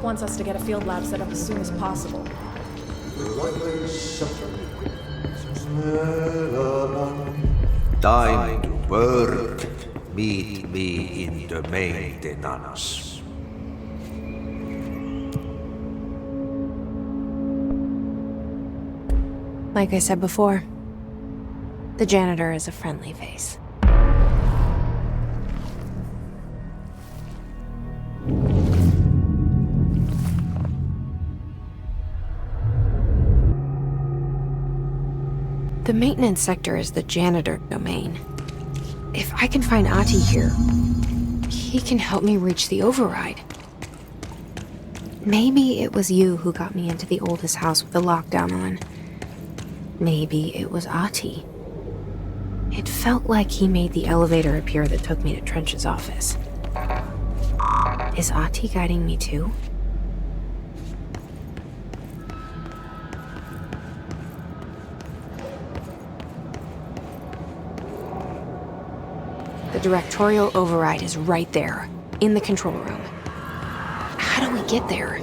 wants us to get a field lab set up as soon as possible. Time to work. Meet me in the maintenance. Like I said before, the janitor is a friendly face. The maintenance sector is the janitor domain. If I can find Ahti here, he can help me reach the override. Maybe it was you who got me into the oldest house with the lockdown on. Maybe it was Ahti. It felt like he made the elevator appear that took me to Trench's office. Is Ahti guiding me too? The directorial override is right there, in the control room. How do we get there?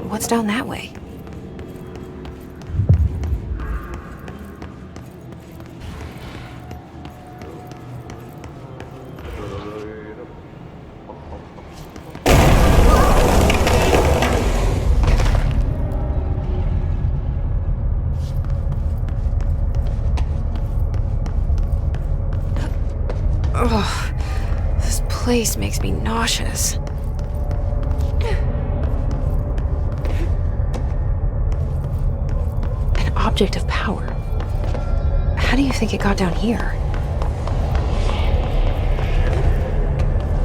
What's down that way? Ugh, this place makes me nauseous. An object of power. How do you think it got down here?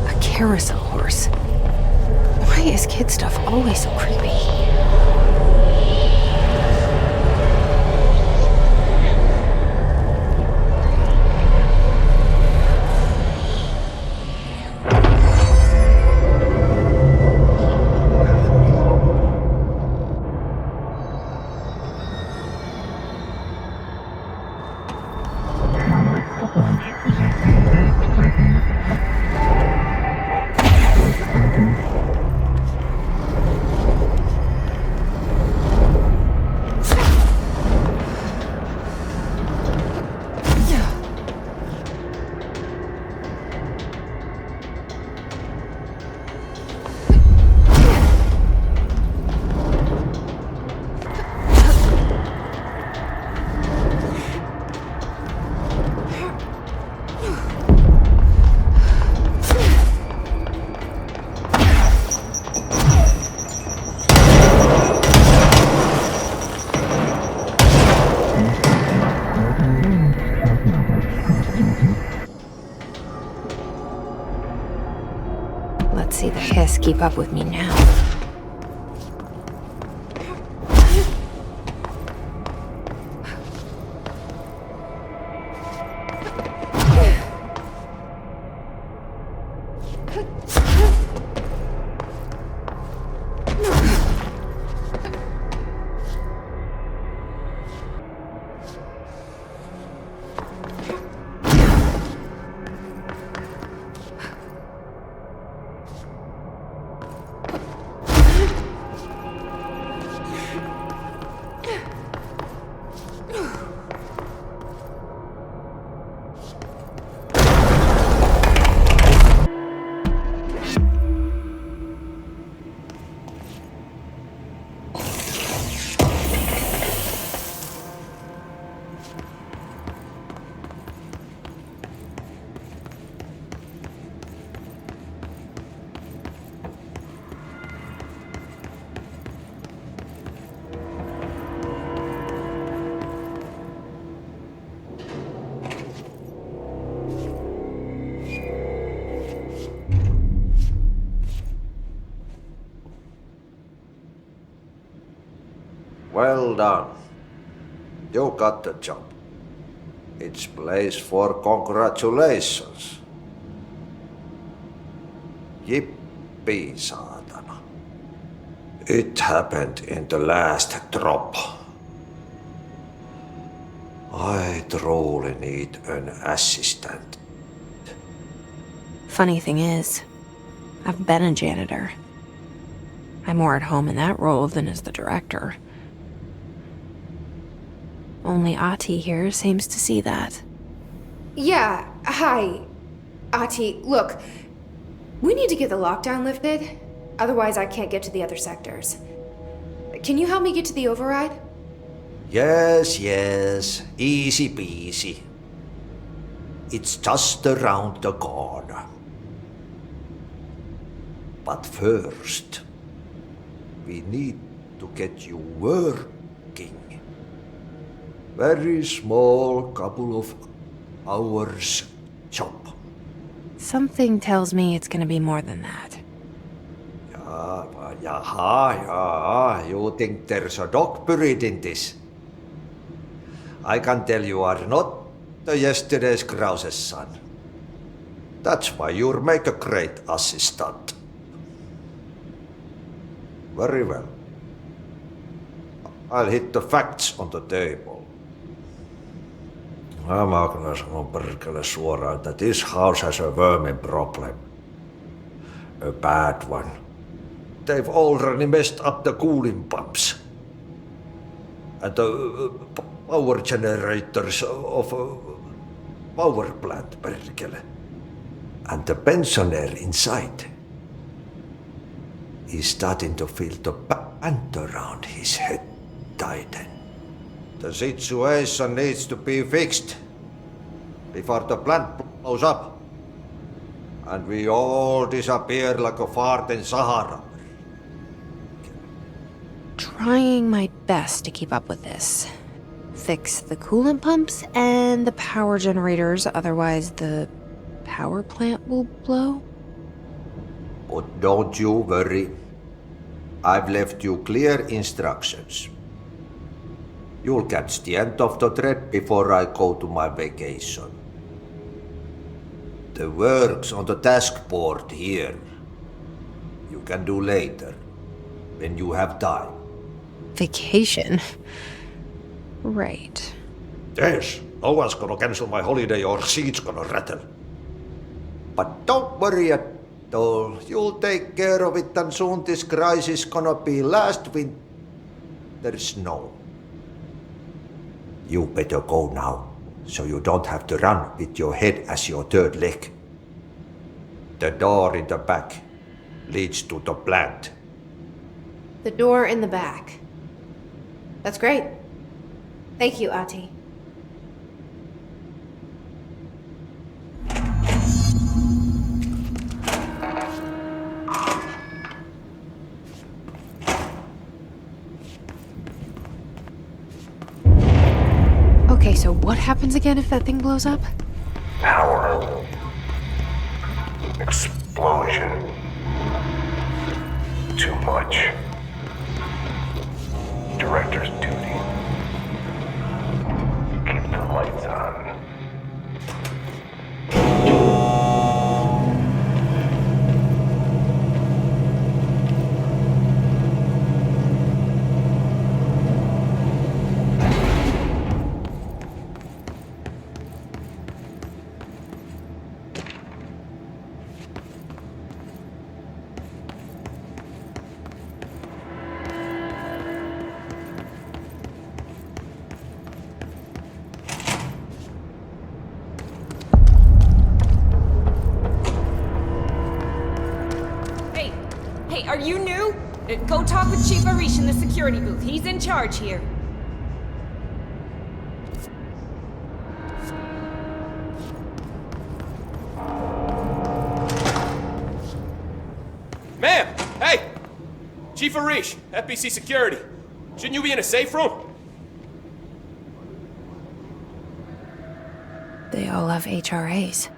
A carousel horse. Why is kid stuff always so creepy? Let's see the hiss keep up with me now. Well done. You got the job. It's place for congratulations. Yippee, saatana. It happened in the last drop. I truly need an assistant. Funny thing is, I've been a janitor. I'm more at home in that role than as the director. Only Ahti here seems to see that. Yeah, hi. Ahti, look. We need to get the lockdown lifted. Otherwise, I can't get to the other sectors. Can you help me get to the override? Yes, easy peasy. It's just around the corner. But first, we need to get you working. Very small, couple of hours job. Something tells me it's gonna be more than that. Yeah, you think there's a dog buried in this? I can tell you are not the yesterday's Krause's son. That's why you'll make a great assistant. Very well. I'll hit the facts on the table. Mä kyllä sanon perkele suoraan, että this house has a vermin problem. A bad one. They've already messed up the cooling pumps. And the power generators of a power plant, perkele. And the pensioner inside is starting to feel the band around his head tighten. The situation needs to be fixed before the plant blows up. and we all disappear like a fart in Sahara. Trying my best to keep up with this. Fix the coolant pumps and the power generators, otherwise the power plant will blow? But don't you worry. I've left you clear instructions. You'll catch the end of the thread before I go to my vacation. The work's on the task board here. You can do later, when you have time. Vacation? Right. Yes, no one's gonna cancel my holiday or seat's gonna rattle. But don't worry at all. You'll take care of it and soon this crisis gonna be last winter's snow. You better go now, so you don't have to run with your head as your third leg. The door in the back leads to the plant. The door in the back. That's great. Thank you, Ahti. Okay, so what happens again if that thing blows up? Power. Explosion. Too much. Director's duty. Keep the lights on. Hey, are you new? Go talk with Chief Arish in the security booth. He's in charge here. Ma'am! Hey! Chief Arish, FBC Security. Shouldn't you be in a safe room? They all have HRAs.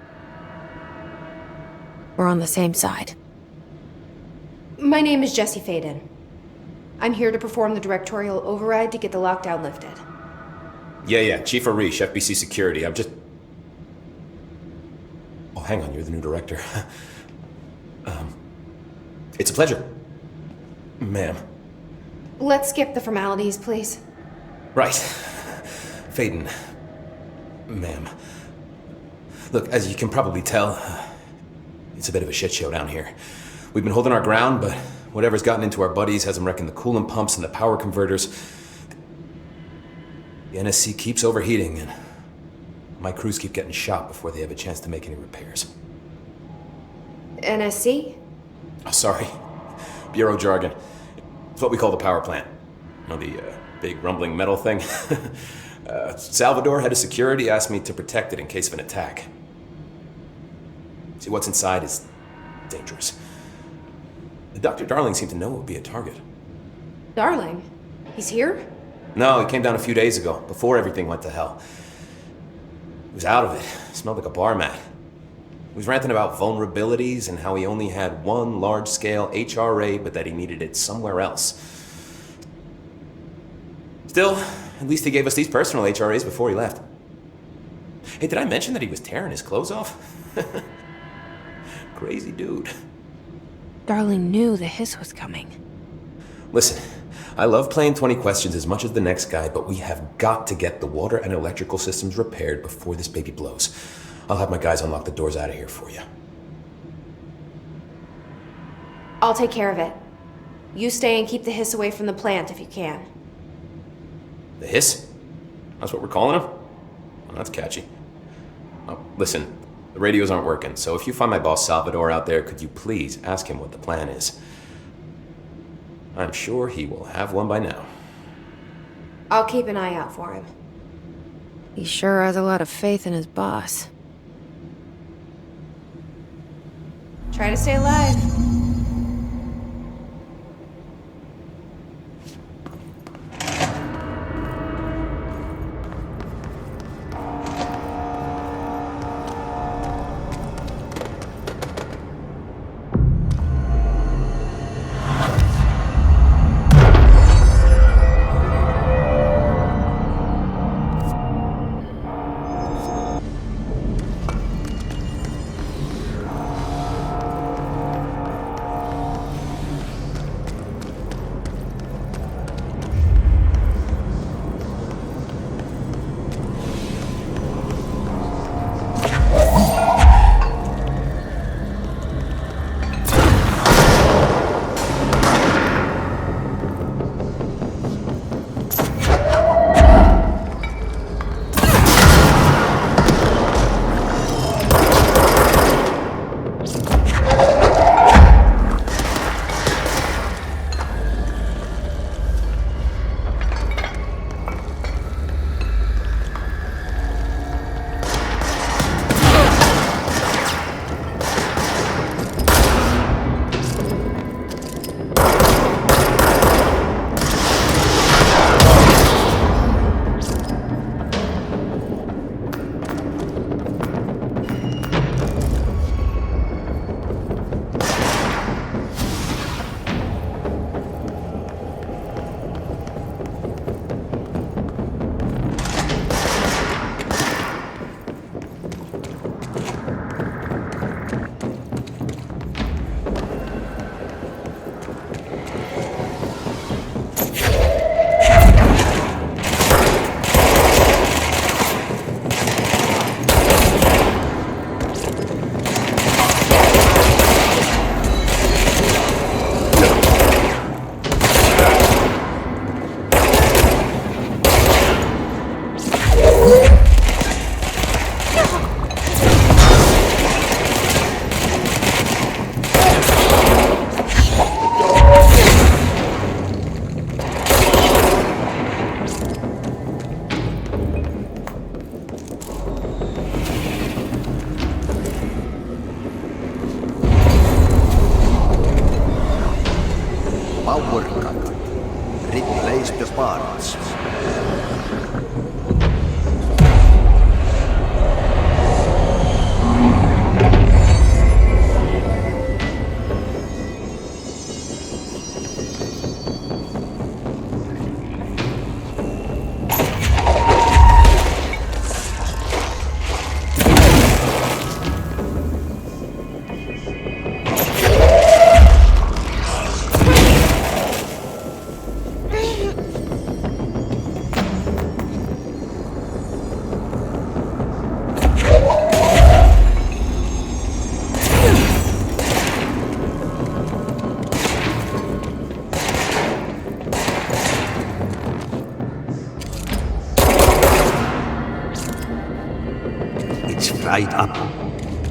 We're on the same side. My name is Jesse Faden. I'm here to perform the directorial override to get the lockdown lifted. Yeah, Chief Arish, FBC Security. I'm just... Oh, hang on, you're the new director. It's a pleasure. Ma'am. Let's skip the formalities, please. Right. Faden. Ma'am. Look, as you can probably tell, it's a bit of a shit show down here. We've been holding our ground, but whatever's gotten into our buddies has them wrecking the coolant pumps and the power converters. The NSC keeps overheating, and my crews keep getting shot before they have a chance to make any repairs. NSC? Oh, sorry. Bureau jargon. It's what we call the power plant. You know, the big rumbling metal thing? Salvador, head of security, asked me to protect it in case of an attack. See, what's inside is dangerous. Dr. Darling seemed to know it would be a target. Darling? He's here? No, he came down a few days ago, before everything went to hell. He was out of it. Smelled like a bar mat. He was ranting about vulnerabilities and how he only had one large-scale HRA, but that he needed it somewhere else. Still, at least he gave us these personal HRAs before he left. Hey, did I mention that he was tearing his clothes off? Crazy dude. Darling knew the hiss was coming. Listen, I love playing 20 questions as much as the next guy, but we have got to get the water and electrical systems repaired before this baby blows. I'll have my guys unlock the doors out of here for you. I'll take care of it. You stay and keep the hiss away from the plant if you can. The hiss? That's what we're calling him? Well, that's catchy. Oh, listen, the radios aren't working, so if you find my boss Salvador out there, could you please ask him what the plan is? I'm sure he will have one by now. I'll keep an eye out for him. He sure has a lot of faith in his boss. Try to stay alive. Replace the parts. It's fried up.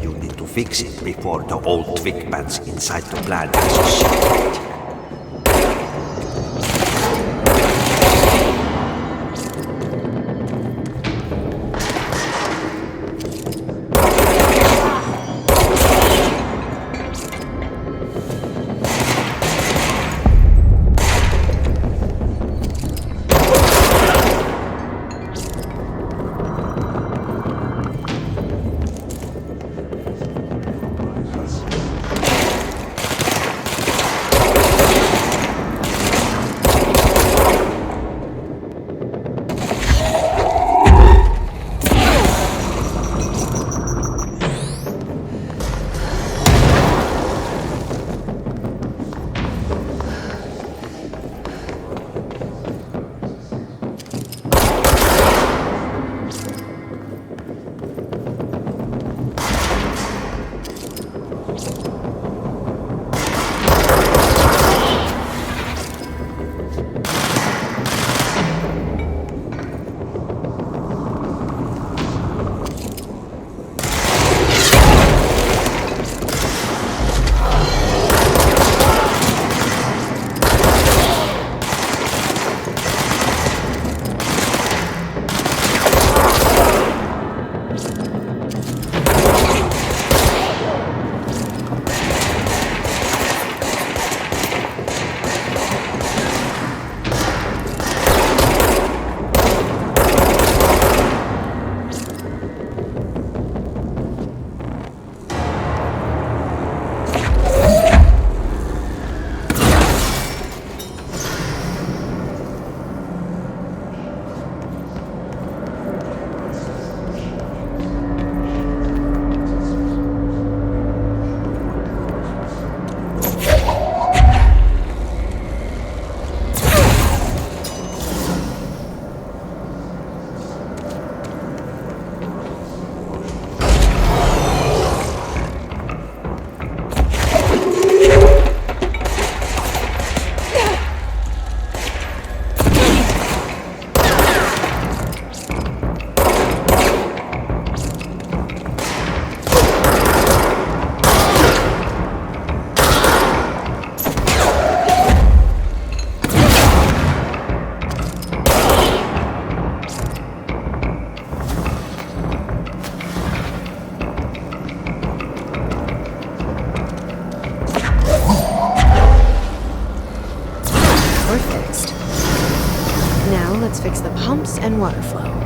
You need to fix it before the old twig bats inside the plant has a secret. pumps and water flow.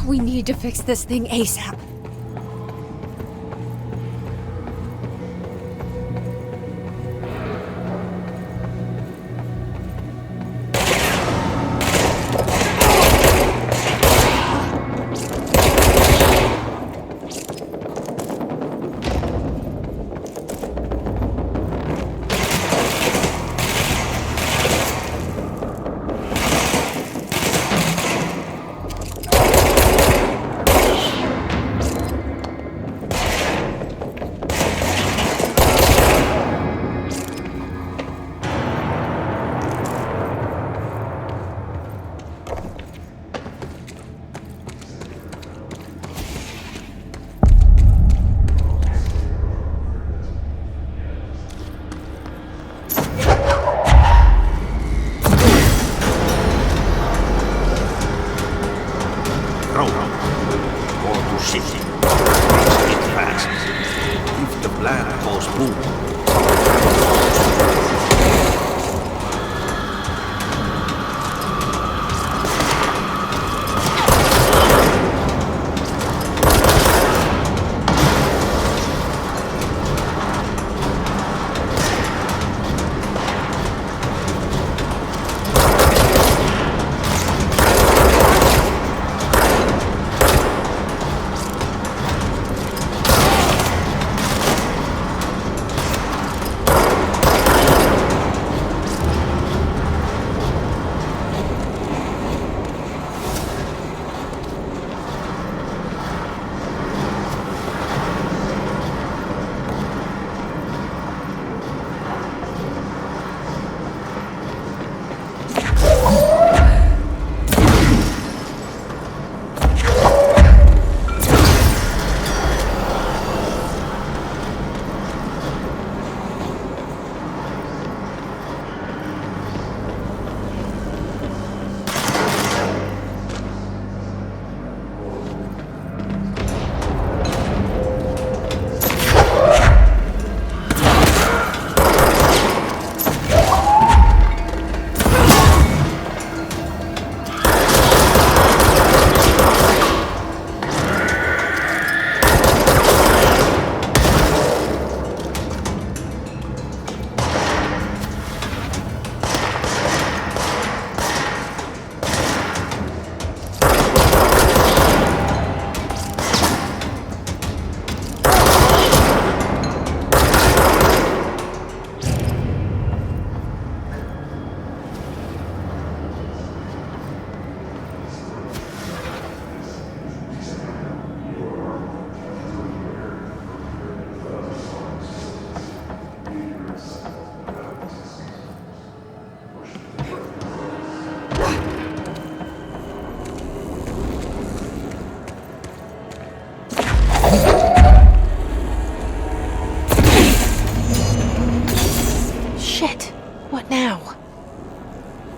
We need to fix this thing ASAP. Shit. What now?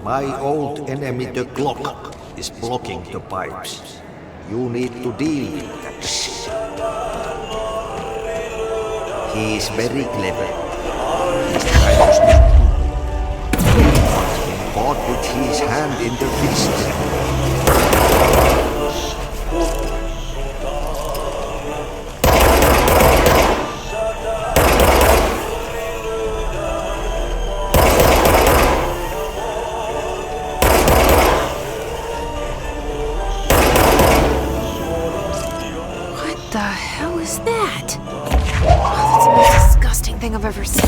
My old enemy, the clock, is blocking the pipes. You need to deal with that shit. He is very clever. He's trying to sneak through. You want him caught with his hand in the fist. What the hell is that? Oh, that's the most disgusting thing I've ever seen.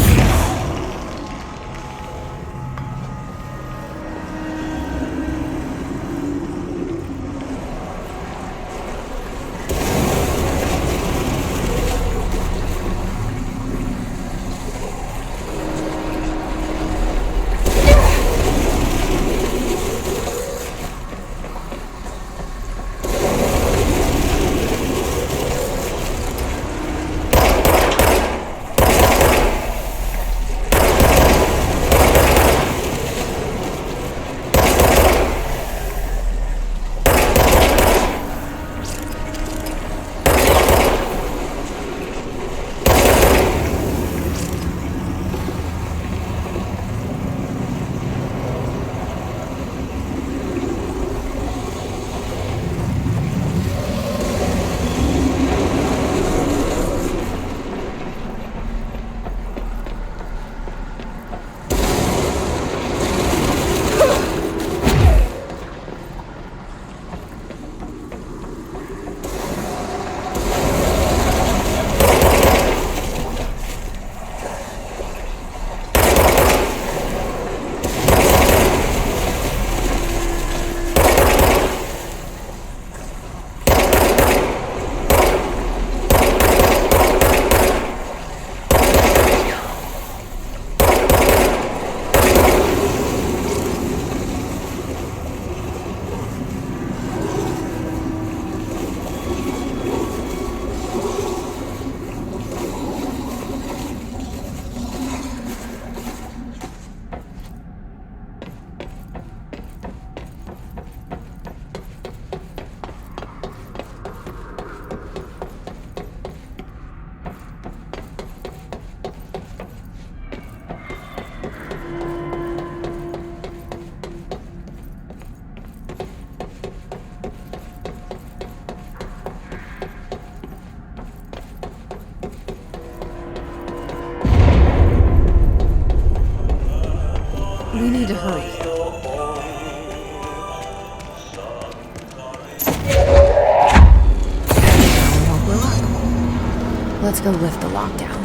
We need to hurry. Let's go lift the lockdown.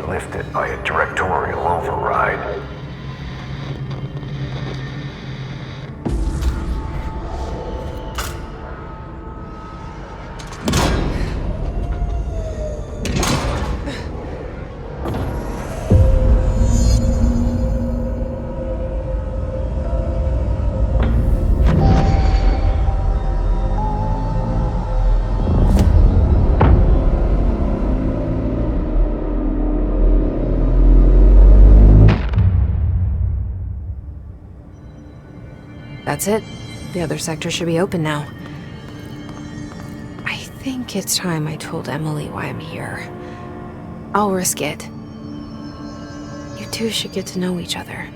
lifted by a directorial override. That's it. The other sector should be open now. I think it's time I told Emily why I'm here. I'll risk it. You two should get to know each other.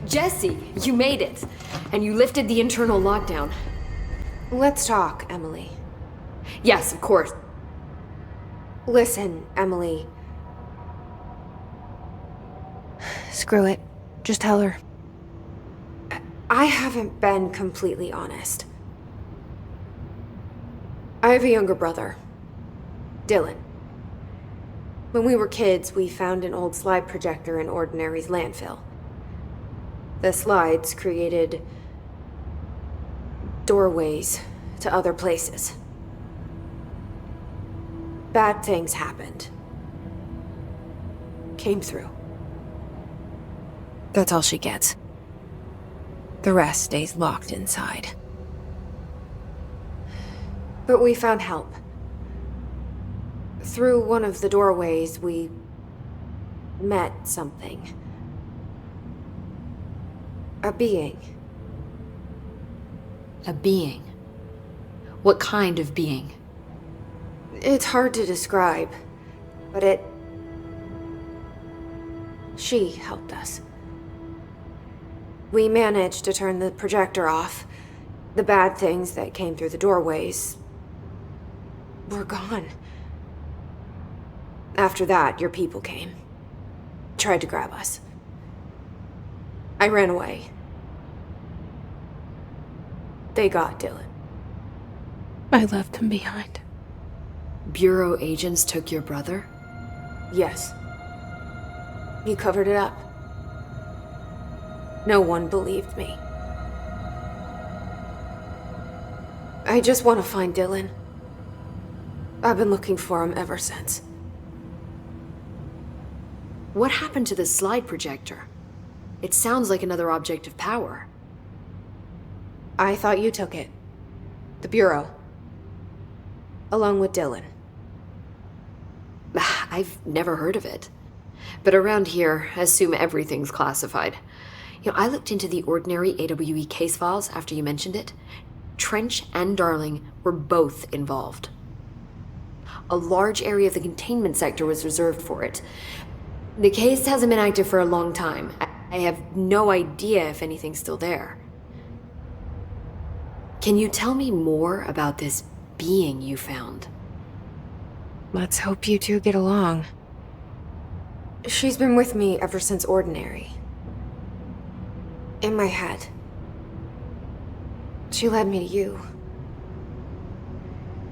Jesse, you made it! And you lifted the internal lockdown. Let's talk, Emily. Yes, of course. Listen, Emily. Screw it. Just tell her. I haven't been completely honest. I have a younger brother, Dylan. When we were kids, we found an old slide projector in Ordinary's landfill. The slides created doorways to other places. Bad things happened. Came through. That's all she gets. The rest stays locked inside. But we found help. Through one of the doorways, we met something. A being. A being? What kind of being? It's hard to describe, but she helped us. We managed to turn the projector off. The bad things that came through the doorways were gone. After that, your people came. Tried to grab us. I ran away. They got Dylan. I left him behind. Bureau agents took your brother? Yes. You covered it up. No one believed me. I just want to find Dylan. I've been looking for him ever since. What happened to the slide projector? It sounds like another object of power. I thought you took it. The Bureau. Along with Dylan. I've never heard of it. But around here, I assume everything's classified. You know, I looked into the Ordinary AWE case files after you mentioned it. Trench and Darling were both involved. A large area of the containment sector was reserved for it. The case hasn't been active for a long time. I have no idea if anything's still there. Can you tell me more about this being you found? Let's hope you two get along. She's been with me ever since Ordinary. In my head. She led me to you.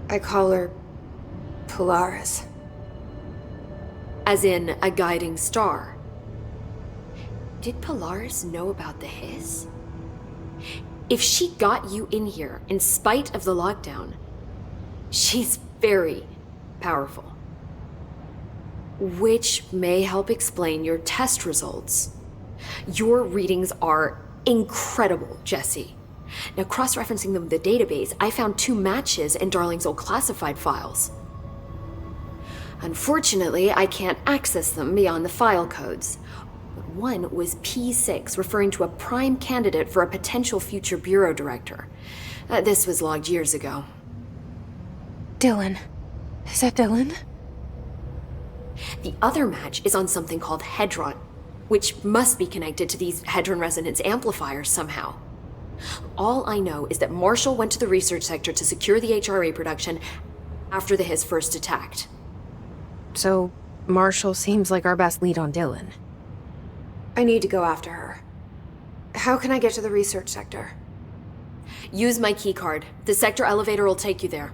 I call her Polaris. As in a guiding star. Did Polaris know about the hiss? If she got you in here in spite of the lockdown, she's very powerful. Which may help explain your test results. Your readings are incredible, Jesse. Now, cross-referencing them with the database, I found 2 matches in Darling's old classified files. Unfortunately, I can't access them beyond the file codes. One was P6, referring to a prime candidate for a potential future bureau director. This was logged years ago. Dylan. Is that Dylan? The other match is on something called Hedron, which must be connected to these Hedron resonance amplifiers somehow. All I know is that Marshall went to the research sector to secure the HRA production after the Hiss first attacked. So, Marshall seems like our best lead on Dylan. I need to go after her. How can I get to the research sector? Use my keycard. The sector elevator will take you there.